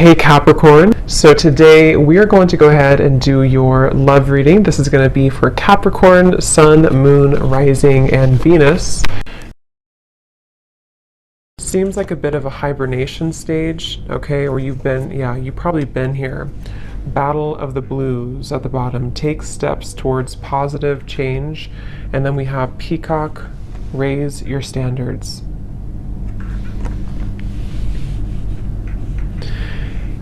Hey Capricorn, so today we are going to go ahead and do your love reading. This is going to be for Capricorn, Sun, Moon, Rising, and Venus. Seems like a bit of a hibernation stage, okay, or you've probably been here. Battle of the Blues at the bottom. Take steps towards positive change. And then we have Peacock, raise your standards.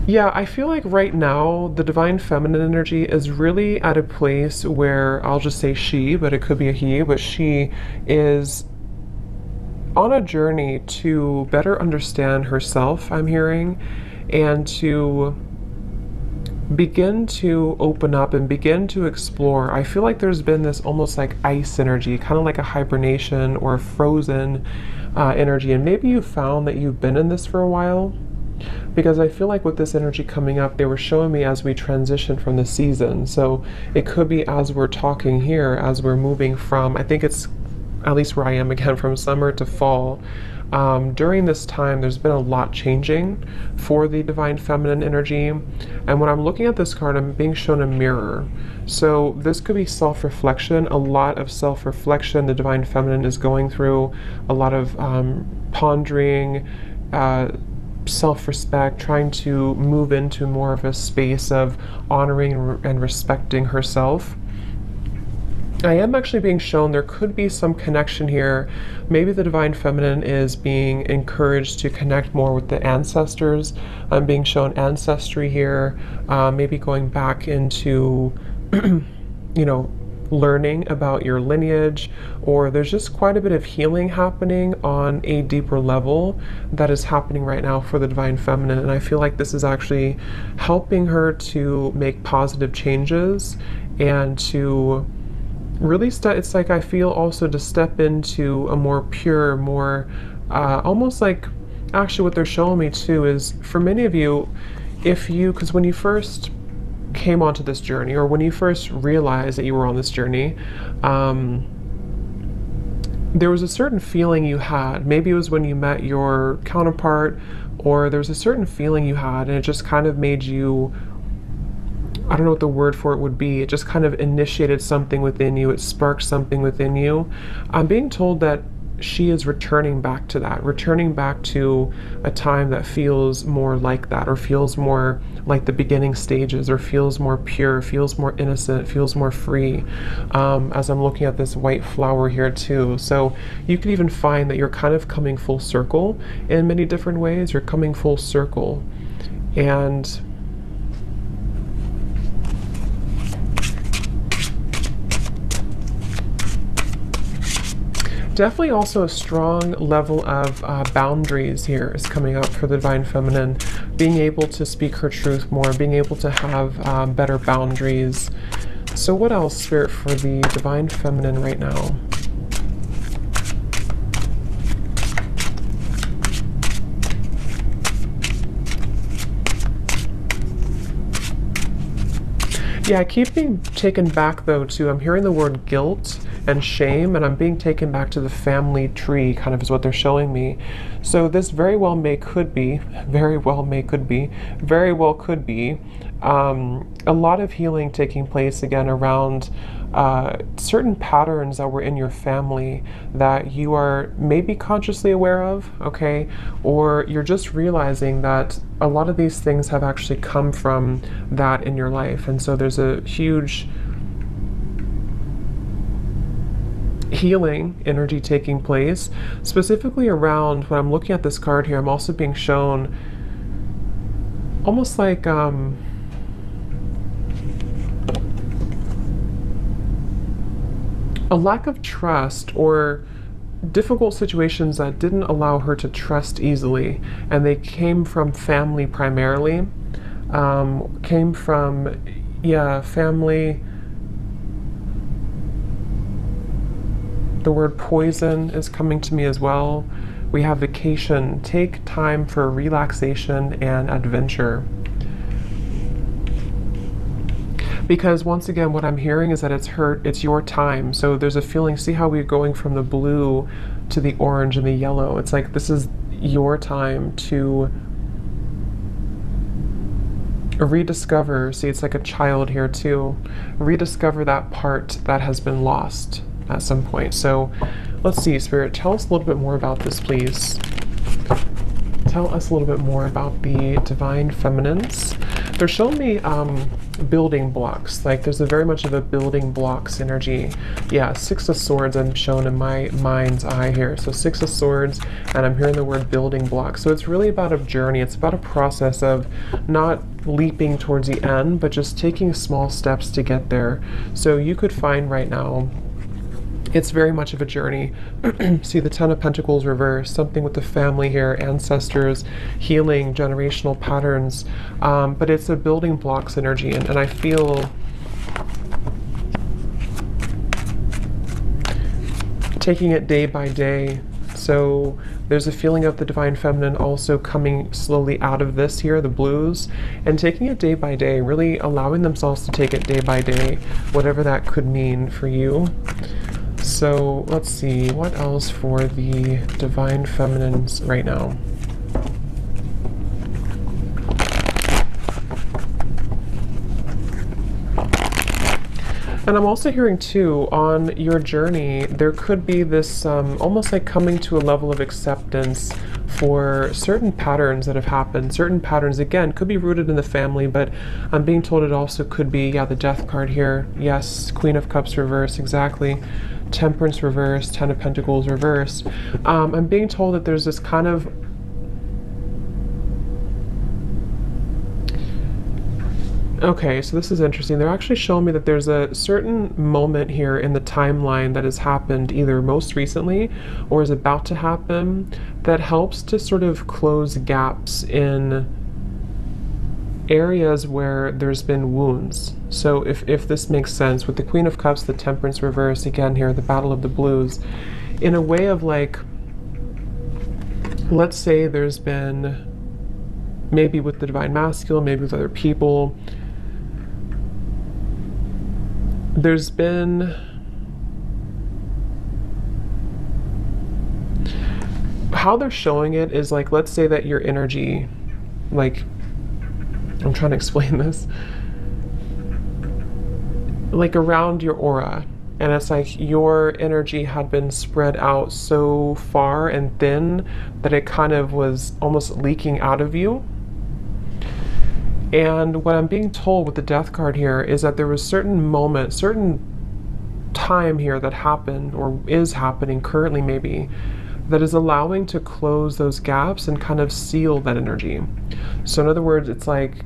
Yeah, I feel like right now the divine feminine energy is really at a place where I'll just say she, but it could be a he, but she is on a journey to better understand herself, I'm hearing, and to begin to open up and begin to explore. I feel like there's been this almost like ice energy, kind of like a hibernation or a frozen energy, and maybe you found that you've been in this for a while. Because I feel like with this energy coming up, they were showing me as we transition from the season. So it could be as we're talking here, as we're moving from, I think it's at least where I am again, from summer to fall. During this time, there's been a lot changing for the divine feminine energy. And when I'm looking at this card, I'm being shown a mirror. So this could be self-reflection, a lot of self-reflection the divine feminine is going through, a lot of pondering, self-respect, trying to move into more of a space of honoring and respecting herself. I am actually being shown there could be some connection here. Maybe the divine feminine is being encouraged to connect more with the ancestors. I'm being shown ancestry here, maybe going back into learning about your lineage, or there's just quite a bit of healing happening on a deeper level that is happening right now for the divine feminine. And I feel like this is actually helping her to make positive changes and to really it's like I feel also to step into a more pure, more almost like, actually what they're showing me too is for many of you, because when you first came onto this journey, or when you first realized that you were on this journey, there was a certain feeling you had. Maybe it was when you met your counterpart, or there was a certain feeling you had, and it just kind of made you, I don't know what the word for it would be, it just kind of initiated something within you, it sparked something within you. I'm being told that she is returning back to that, returning back to a time that feels more like that, or feels more like the beginning stages, or feels more pure, feels more innocent, feels more free, as I'm looking at this white flower here too. So you could even find that you're kind of coming full circle in many different ways. You're coming full circle, and definitely also a strong level of boundaries here is coming up for the divine feminine, being able to speak her truth more, being able to have better boundaries. So what else, Spirit, for the divine feminine right now? Yeah, I keep being taken back though to, I'm hearing the word guilt and shame, and I'm being taken back to the family tree, kind of is what they're showing me. So this very well could be a lot of healing taking place again around certain patterns that were in your family that you are maybe consciously aware of, okay? Or you're just realizing that a lot of these things have actually come from that in your life. And so there's a huge healing energy taking place, specifically around, when I'm looking at this card here, I'm also being shown almost like a lack of trust, or difficult situations that didn't allow her to trust easily, and they came from family primarily, came from family. The word poison is coming to me as well. We have vacation. Take time for relaxation and adventure. Because once again, what I'm hearing is that it's your time. So there's a feeling, see how we're going from the blue to the orange and the yellow. It's like this is your time to rediscover, see, it's like a child here too, rediscover that part that has been lost at some point. So let's see, Spirit, tell us a little bit more about this, please. Tell us a little bit more about the divine feminines. They're showing me building blocks. Like there's a very much of a building blocks energy. Yeah, Six of Swords I'm shown in my mind's eye here. So Six of Swords, and I'm hearing the word building blocks. So it's really about a journey. It's about a process of not leaping towards the end, but just taking small steps to get there. So you could find right now, it's very much of a journey. See the Ten of Pentacles reversed, something with the family here, ancestors, healing, generational patterns. But it's a building blocks energy, and I feel taking it day by day. So there's a feeling of the divine feminine also coming slowly out of this here, the blues, and taking it day by day, really allowing themselves to take it day by day, whatever that could mean for you. So let's see, what else for the divine feminines right now? And I'm also hearing too, on your journey, there could be this almost like coming to a level of acceptance for certain patterns that have happened. Certain patterns, again, could be rooted in the family, but I'm being told it also could be, yeah, the Death card here. Yes, Queen of Cups reverse, exactly. Temperance reverse, Ten of Pentacles reverse. I'm being told that there's this kind of okay, so this is interesting. They're actually showing me that there's a certain moment here in the timeline that has happened either most recently or is about to happen that helps to sort of close gaps in areas where there's been wounds. So if this makes sense, with the Queen of Cups, the Temperance reverse, again here, the Battle of the Blues, in a way of like, let's say there's been, maybe with the Divine Masculine, maybe with other people, there's been how they're showing it is like, let's say that your energy, like, I'm trying to explain this, like around your aura, and it's like your energy had been spread out so far and thin that it kind of was almost leaking out of you. And what I'm being told with the Death card here is that there was certain moment, certain time here that happened or is happening currently maybe, that is allowing to close those gaps and kind of seal that energy. So in other words, it's like,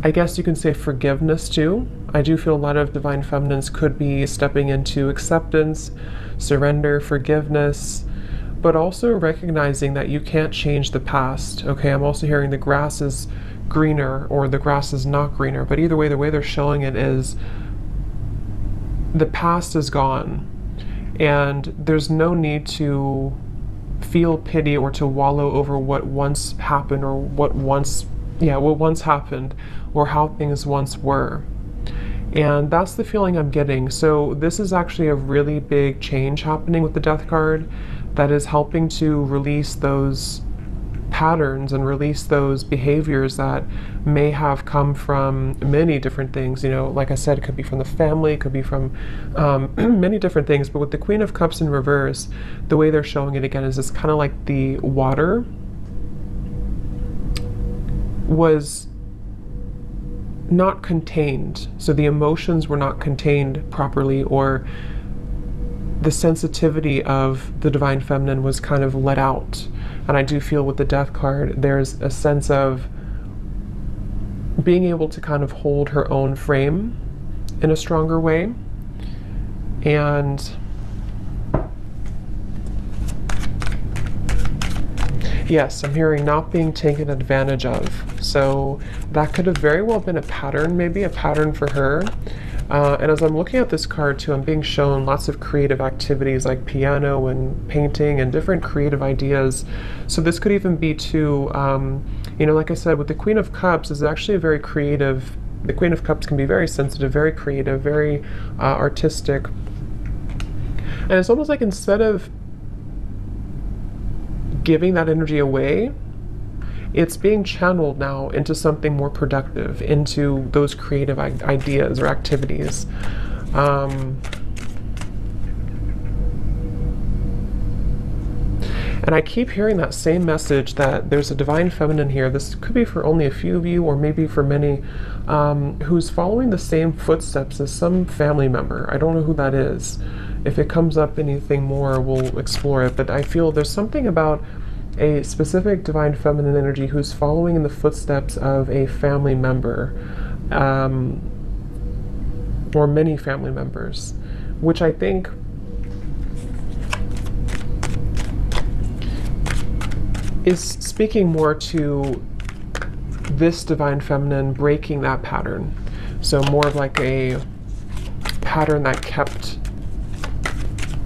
I guess you can say forgiveness too. I do feel a lot of divine feminines could be stepping into acceptance, surrender, forgiveness, but also recognizing that you can't change the past. Okay, I'm also hearing the grass is greener or the grass is not greener, but either way, the way they're showing it is the past is gone and there's no need to feel pity or to wallow over what once happened or what once happened or how things once were. And that's the feeling I'm getting. So this is actually a really big change happening with the Death card that is helping to release those patterns and release those behaviors that may have come from many different things. You know, like I said, it could be from the family, it could be from many different things. But with the Queen of Cups in reverse, the way they're showing it again is it's kind of like the water was not contained. So the emotions were not contained properly, or the sensitivity of the divine feminine was kind of let out. And I do feel with the Death card, there's a sense of being able to kind of hold her own frame in a stronger way. And yes, I'm hearing not being taken advantage of. So that could have very well been a pattern, maybe a pattern for her. And as I'm looking at this card too, I'm being shown lots of creative activities like piano and painting and different creative ideas. So this could even be too, you know, like I said, with the Queen of Cups is actually a very creative, the Queen of Cups can be very sensitive, very creative, very artistic. And it's almost like instead of giving that energy away, it's being channeled now into something more productive, into those creative ideas or activities. And I keep hearing that same message that there's a divine feminine here. This could be for only a few of you, or maybe for many, who's following the same footsteps as some family member. I don't know who that is. If it comes up anything more, we'll explore it. But I feel there's something about a specific divine feminine energy who's following in the footsteps of a family member, or many family members, which I think is speaking more to this divine feminine breaking that pattern. So more of like a pattern that kept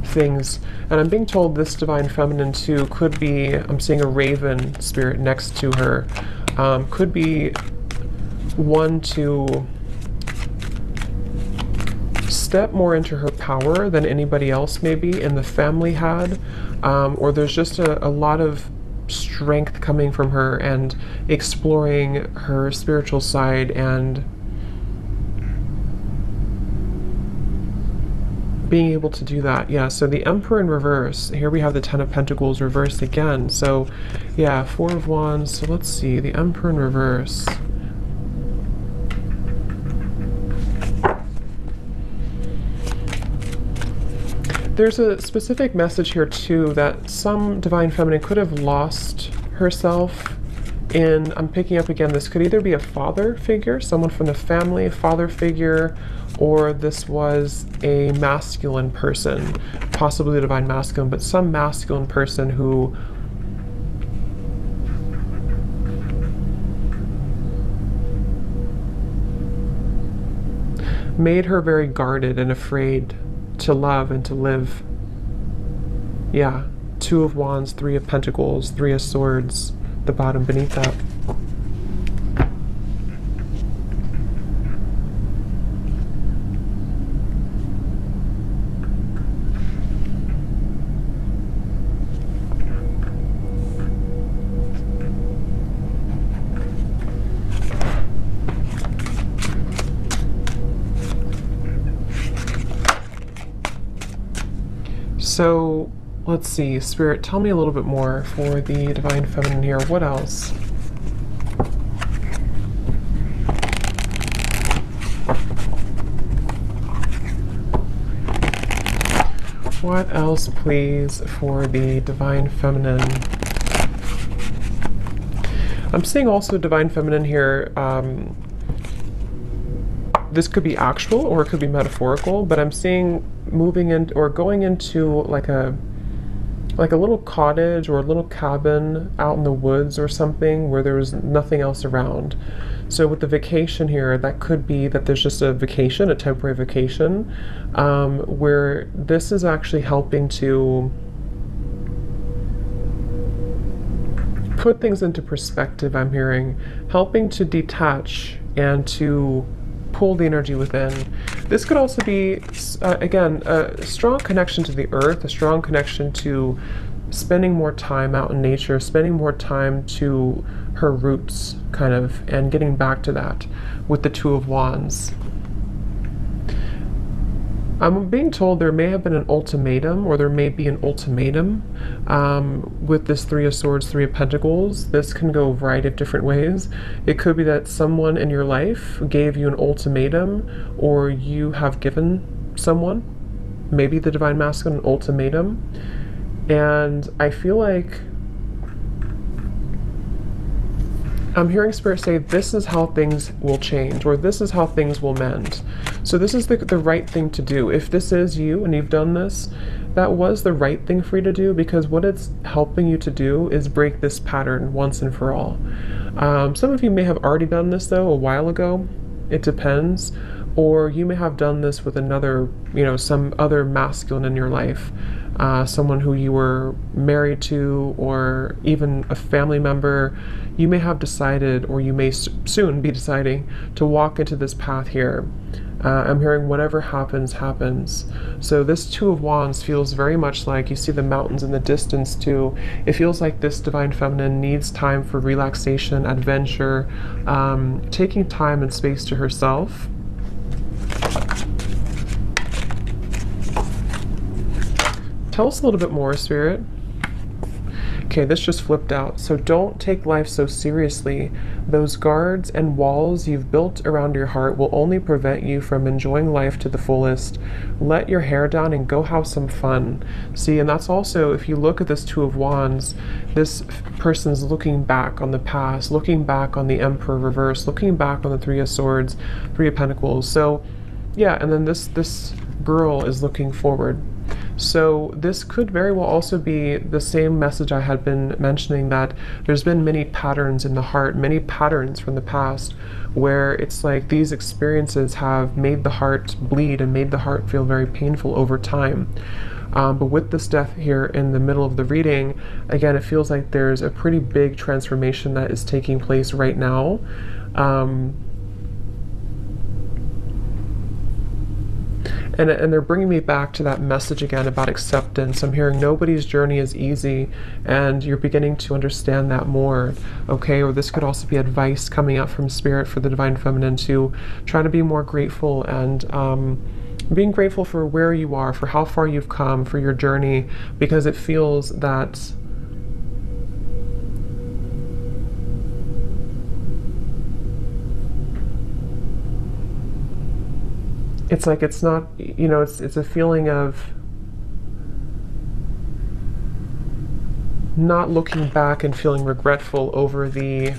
things. And I'm being told this divine feminine too could be, I'm seeing a raven spirit next to her, could be one to step more into her power than anybody else maybe in the family had, or there's just a lot of strength coming from her and exploring her spiritual side and being able to do that. Yeah, so the Emperor in reverse. Here we have the Ten of Pentacles reversed again. So yeah, Four of Wands. So let's see, the Emperor in reverse. There's a specific message here too that some divine feminine could have lost herself in, I'm picking up again, this could either be a father figure, someone from the family, a father figure, or this was a masculine person, possibly the divine masculine, but some masculine person who made her very guarded and afraid to love and to live. Yeah, Two of Wands, Three of Pentacles, Three of Swords, the bottom beneath that. So let's see, Spirit, tell me a little bit more for the divine feminine here. What else? What else, please, for the divine feminine? I'm seeing also divine feminine here. This could be actual or it could be metaphorical, but I'm seeing moving in or going into like a little cottage or a little cabin out in the woods or something where there was nothing else around. So with the vacation here, that could be that there's just a vacation, a temporary vacation, where this is actually helping to put things into perspective. I'm hearing helping to detach and to pull the energy within. This could also be, again, a strong connection to the earth, a strong connection to spending more time out in nature, spending more time to her roots, kind of, and getting back to that with the Two of Wands. I'm being told there may have been an ultimatum, or there may be an ultimatum with this Three of Swords, Three of Pentacles. This can go a variety of different ways. It could be that someone in your life gave you an ultimatum, or you have given someone, maybe the divine masculine, an ultimatum. And I feel like I'm hearing Spirit say this is how things will change, or this is how things will mend. So this is the right thing to do. If this is you and you've done this, that was the right thing for you to do, because what it's helping you to do is break this pattern once and for all. Some of you may have already done this though a while ago. It depends. Or you may have done this with another, some other masculine in your life. someone who you were married to, or even a family member. You may have decided, or you may soon be deciding, to walk into this path here. I'm hearing whatever happens, happens. So this Two of Wands feels very much like, you see the mountains in the distance too. It feels like this Divine Feminine needs time for relaxation, adventure, taking time and space to herself. Tell us a little bit more, Spirit. Okay, this just flipped out. So don't take life so seriously. Those guards and walls you've built around your heart will only prevent you from enjoying life to the fullest. Let your hair down and go have some fun. See, and that's also, if you look at this Two of Wands, this person's looking back on the past, looking back on the Emperor reverse, looking back on the Three of Swords, Three of Pentacles. So yeah, and then this girl is looking forward. So this could very well also be the same message I had been mentioning, that there's been many patterns in the heart, many patterns from the past, where it's like these experiences have made the heart bleed and made the heart feel very painful over time. But with this death here in the middle of the reading, again, it feels like there's a pretty big transformation that is taking place right now. And they're bringing me back to that message again about acceptance. I'm hearing nobody's journey is easy, and you're beginning to understand that more, okay? Or this could also be advice coming out from Spirit for the Divine Feminine to try to be more grateful, and being grateful for where you are, for how far you've come, for your journey, because it feels that it's like it's not, you know, it's a feeling of not looking back and feeling regretful over the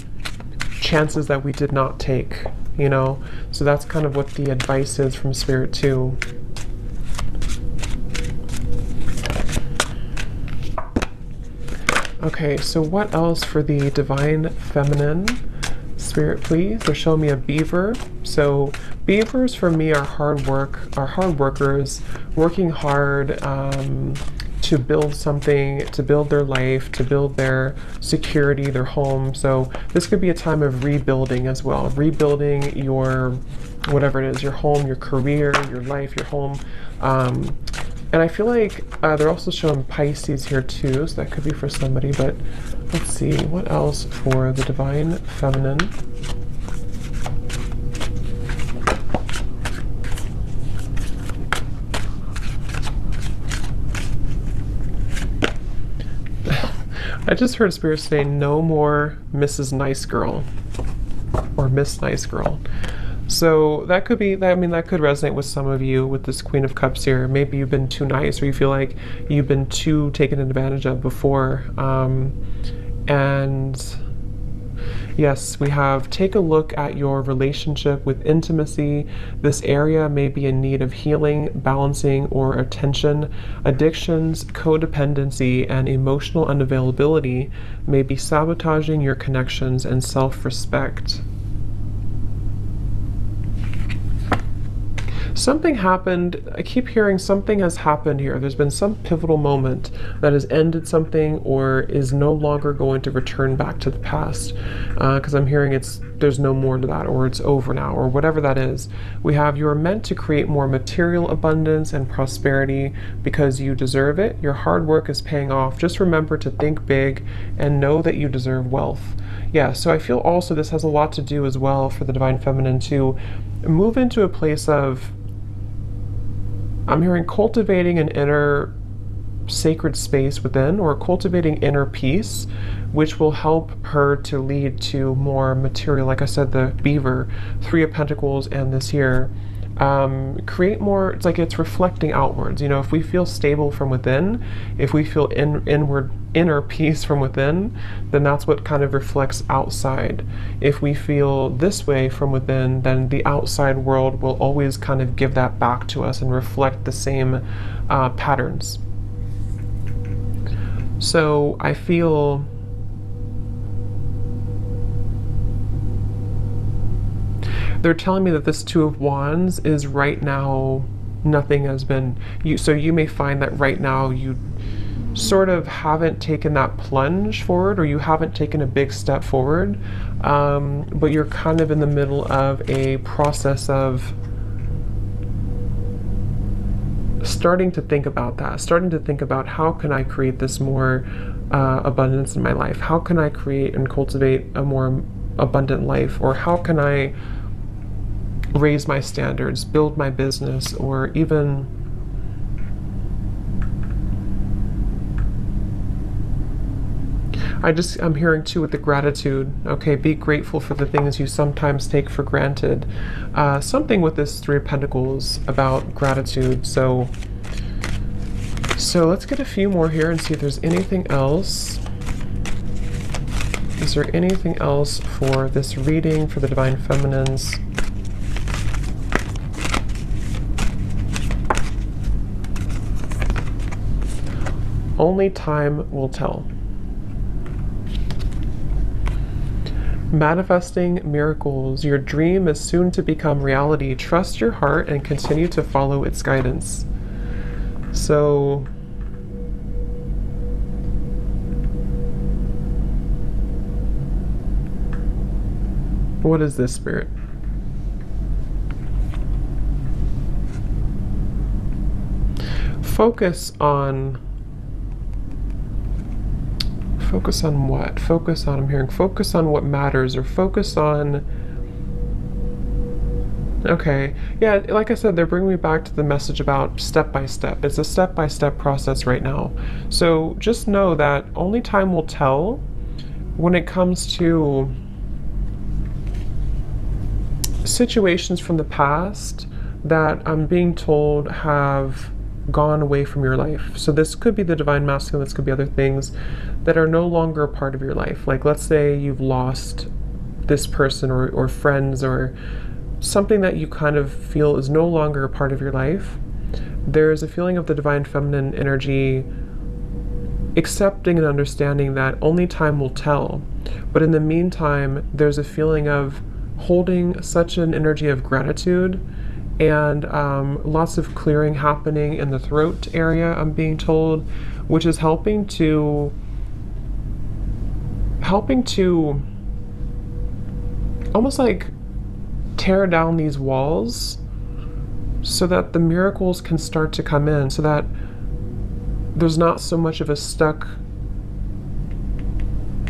chances that we did not take, you know? So that's kind of what the advice is from Spirit too. Okay, so what else for the Divine Feminine? Spirit, please. They're showing me a beaver. So beavers for me are hard workers, working hard to build something, to build their life, to build their security, their home. So this could be a time of rebuilding as well, rebuilding your, whatever it is, your home, your career, your life, your home. And I feel like they're also showing Pisces here too, so that could be for somebody, but let's see, what else for the Divine Feminine? I just heard Spirit say, no more Mrs. Nice Girl, or Miss Nice Girl. So that could be, I mean, that could resonate with some of you with this Queen of Cups here. Maybe you've been too nice, or you feel like you've been too taken advantage of before. And yes, we have, take a look at your relationship with intimacy. This area may be in need of healing, balancing, or attention. Addictions, codependency, and emotional unavailability may be sabotaging your connections and self-respect. Something happened, I keep hearing something has happened here. There's been some pivotal moment that has ended something, or is no longer going to return back to the past. Because I'm hearing there's no more to that, or it's over now, or whatever that is. We have, you are meant to create more material abundance and prosperity because you deserve it. Your hard work is paying off. Just remember to think big and know that you deserve wealth. Yeah, so I feel also this has a lot to do as well for the Divine Feminine to move into a place of, I'm hearing cultivating an inner sacred space within, or cultivating inner peace, which will help her to lead to more material, like I said, the beaver, Three of Pentacles, and this here. Create more, it's like it's reflecting outwards. You know, if we feel stable from within, if we feel inner peace from within, then that's what kind of reflects outside. If we feel this way from within, then the outside world will always kind of give that back to us and reflect the same patterns. So I feel they're telling me that this Two of Wands is right now nothing has been, so you may find that right now you sort of haven't taken that plunge forward, or you haven't taken a big step forward, but you're kind of in the middle of a process of starting to think about that, starting to think about, how can I create this more abundance in my life? How can I create and cultivate a more abundant life? Or how can I raise my standards, build my business, or even I'm hearing too with the gratitude, okay, be grateful for the things you sometimes take for granted. Something with this Three of Pentacles about gratitude. So let's get a few more here and see if there's anything else. Is there anything else for this reading for the Divine Feminines? Only time will tell. Manifesting miracles. Your dream is soon to become reality. Trust your heart and continue to follow its guidance. So what is this, Spirit? Focus on what? Focus on, I'm hearing, focus on what matters, or focus on, okay, yeah, like I said, they're bringing me back to the message about step by step. It's a step-by-step process right now. So just know that only time will tell when it comes to situations from the past that I'm being told have gone away from your life. So this could be the Divine Masculine, this could be other things that are no longer a part of your life. Like, let's say you've lost this person, or friends, or something that you kind of feel is no longer a part of your life. There's a feeling of the Divine Feminine energy accepting and understanding that only time will tell. But in the meantime, there's a feeling of holding such an energy of gratitude, and lots of clearing happening in the throat area, I'm being told, which is helping to almost like tear down these walls so that the miracles can start to come in, so that there's not so much of a stuck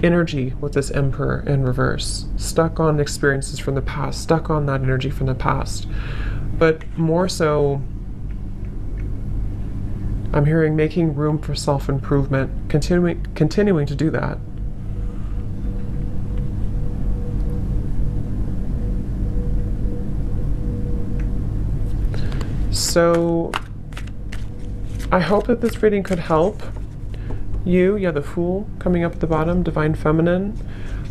energy with this Emperor in reverse, stuck on experiences from the past, stuck on that energy from the past. But more so, I'm hearing making room for self-improvement, continuing to do that. So I hope that this reading could help you. Yeah, the Fool coming up at the bottom, Divine Feminine.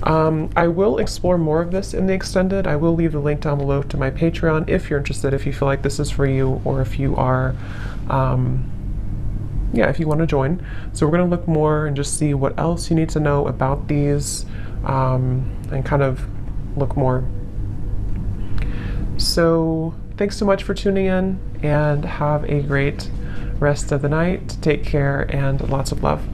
I will explore more of this in the extended. I will leave the link down below to my Patreon if you're interested, if you feel like this is for you, or if you are, if you want to join. So we're going to look more and just see what else you need to know about these, and kind of look more. So thanks so much for tuning in, and have a great rest of the night. Take care, and lots of love.